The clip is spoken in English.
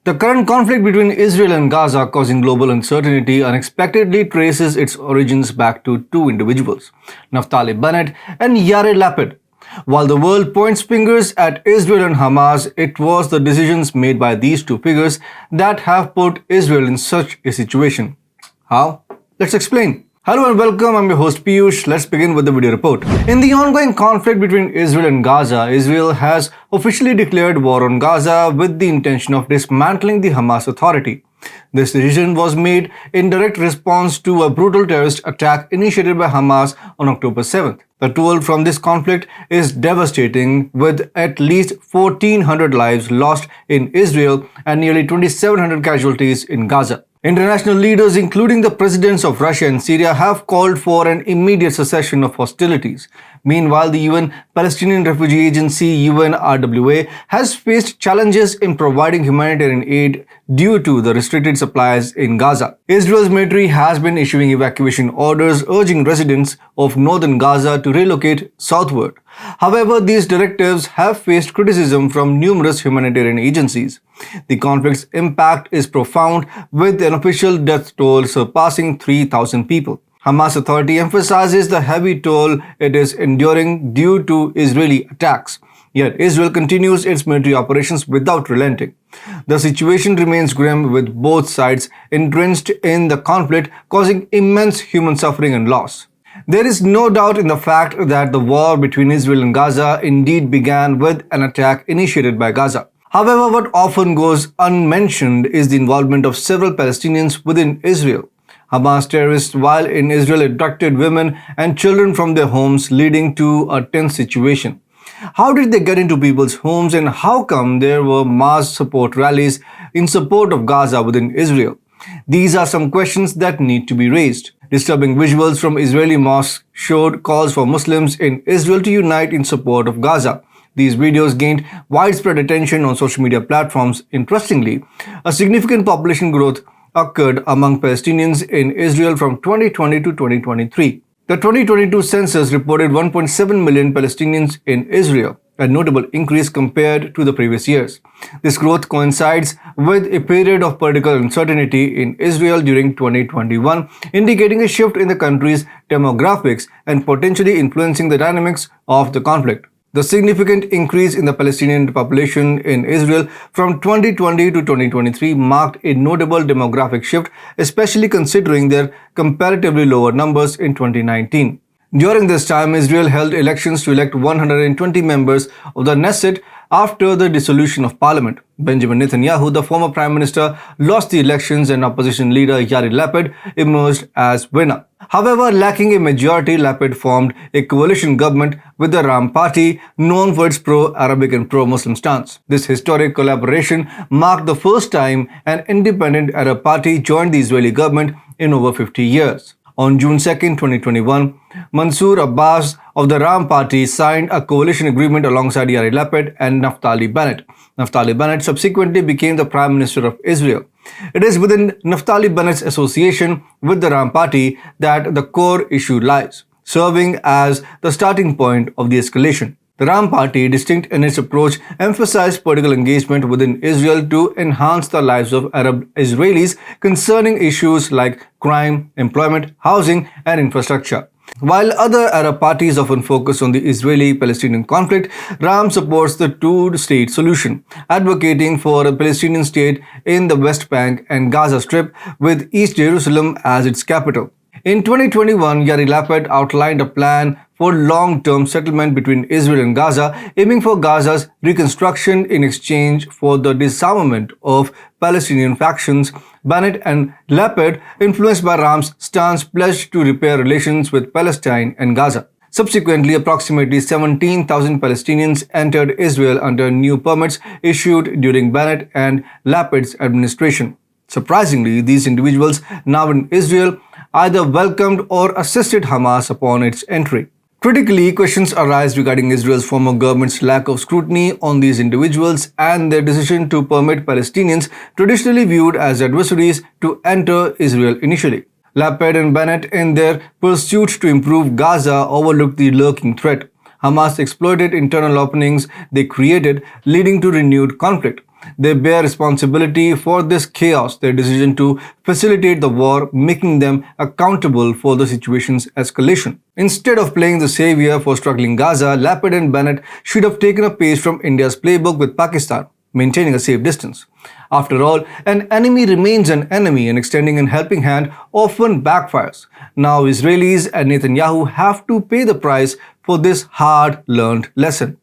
The current conflict between Israel and Gaza, causing global uncertainty, unexpectedly traces its origins back to two individuals, Naftali Bennett and Yair Lapid. While the world points fingers at Israel and Hamas, it was the decisions made by these two figures that have put Israel in such a situation. How? Let's explain. Hello and welcome, I'm your host Piyush. Let's begin with the video report. In the ongoing conflict between Israel and Gaza, Israel has officially declared war on Gaza with the intention of dismantling the Hamas Authority. This decision was made in direct response to a brutal terrorist attack initiated by Hamas on October 7th. The toll from this conflict is devastating, with at least 1,400 lives lost in Israel and nearly 2,700 casualties in Gaza. International leaders, including the presidents of Russia and Syria, have called for an immediate cessation of hostilities. Meanwhile, the UN Palestinian Refugee Agency (UNRWA) has faced challenges in providing humanitarian aid due to the restricted supplies in Gaza. Israel's military has been issuing evacuation orders urging residents of northern Gaza to relocate southward. However, these directives have faced criticism from numerous humanitarian agencies. The conflict's impact is profound, with an official death toll surpassing 3,000 people. Hamas Authority emphasizes the heavy toll it is enduring due to Israeli attacks. Yet Israel continues its military operations without relenting. The situation remains grim, with both sides entrenched in the conflict, causing immense human suffering and loss. There is no doubt in the fact that the war between Israel and Gaza indeed began with an attack initiated by Gaza. However, what often goes unmentioned is the involvement of several Palestinians within Israel. Hamas terrorists, while in Israel, abducted women and children from their homes, leading to a tense situation. How did they get into people's homes, and how come there were mass support rallies in support of Gaza within Israel? These are some questions that need to be raised. Disturbing visuals from Israeli mosques showed calls for Muslims in Israel to unite in support of Gaza. These videos gained widespread attention on social media platforms. Interestingly, a significant population growth occurred among Palestinians in Israel from 2020 to 2023. The 2022 census reported 1.7 million Palestinians in Israel, a notable increase compared to the previous years. This growth coincides with a period of political uncertainty in Israel during 2021, indicating a shift in the country's demographics and potentially influencing the dynamics of the conflict. The significant increase in the Palestinian population in Israel from 2020 to 2023 marked a notable demographic shift, especially considering their comparatively lower numbers in 2019. During this time, Israel held elections to elect 120 members of the Knesset after the dissolution of parliament. Benjamin Netanyahu, the former prime minister, lost the elections, and opposition leader Yair Lapid emerged as winner. However, lacking a majority, Lapid formed a coalition government with the Ram Party, known for its pro-Arabic and pro-Muslim stance. This historic collaboration marked the first time an independent Arab party joined the Israeli government in over 50 years. On June 2, 2021, Mansour Abbas of the Ram Party signed a coalition agreement alongside Yair Lapid and Naftali Bennett. Naftali Bennett subsequently became the Prime Minister of Israel. It is within Naftali Bennett's association with the Ram Party that the core issue lies, serving as the starting point of the escalation. The Ram Party, distinct in its approach, emphasized political engagement within Israel to enhance the lives of Arab Israelis concerning issues like crime, employment, housing, and infrastructure. While other Arab parties often focus on the Israeli-Palestinian conflict, Ram supports the two-state solution, advocating for a Palestinian state in the West Bank and Gaza Strip, with East Jerusalem as its capital. In 2021, Yair Lapid outlined a plan for long-term settlement between Israel and Gaza, aiming for Gaza's reconstruction in exchange for the disarmament of Palestinian factions. Bennet and Lapid, influenced by Ram's stance, pledged to repair relations with Palestine and Gaza. Subsequently, approximately 17,000 Palestinians entered Israel under new permits issued during Bennet and Lapid's administration. Surprisingly, these individuals, now in Israel, either welcomed or assisted Hamas upon its entry. Critically, questions arise regarding Israel's former government's lack of scrutiny on these individuals and their decision to permit Palestinians, traditionally viewed as adversaries, to enter Israel initially. Lapid and Bennet, in their pursuit to improve Gaza, overlooked the lurking threat. Hamas exploited internal openings they created, leading to renewed conflict. They bear responsibility for this chaos, their decision to facilitate the war, making them accountable for the situation's escalation. Instead of playing the savior for struggling Gaza, Lapid and Bennet should have taken a page from India's playbook with Pakistan, maintaining a safe distance. After all, an enemy remains an enemy, and extending a helping hand often backfires. Now Israelis and Netanyahu have to pay the price for this hard-learned lesson.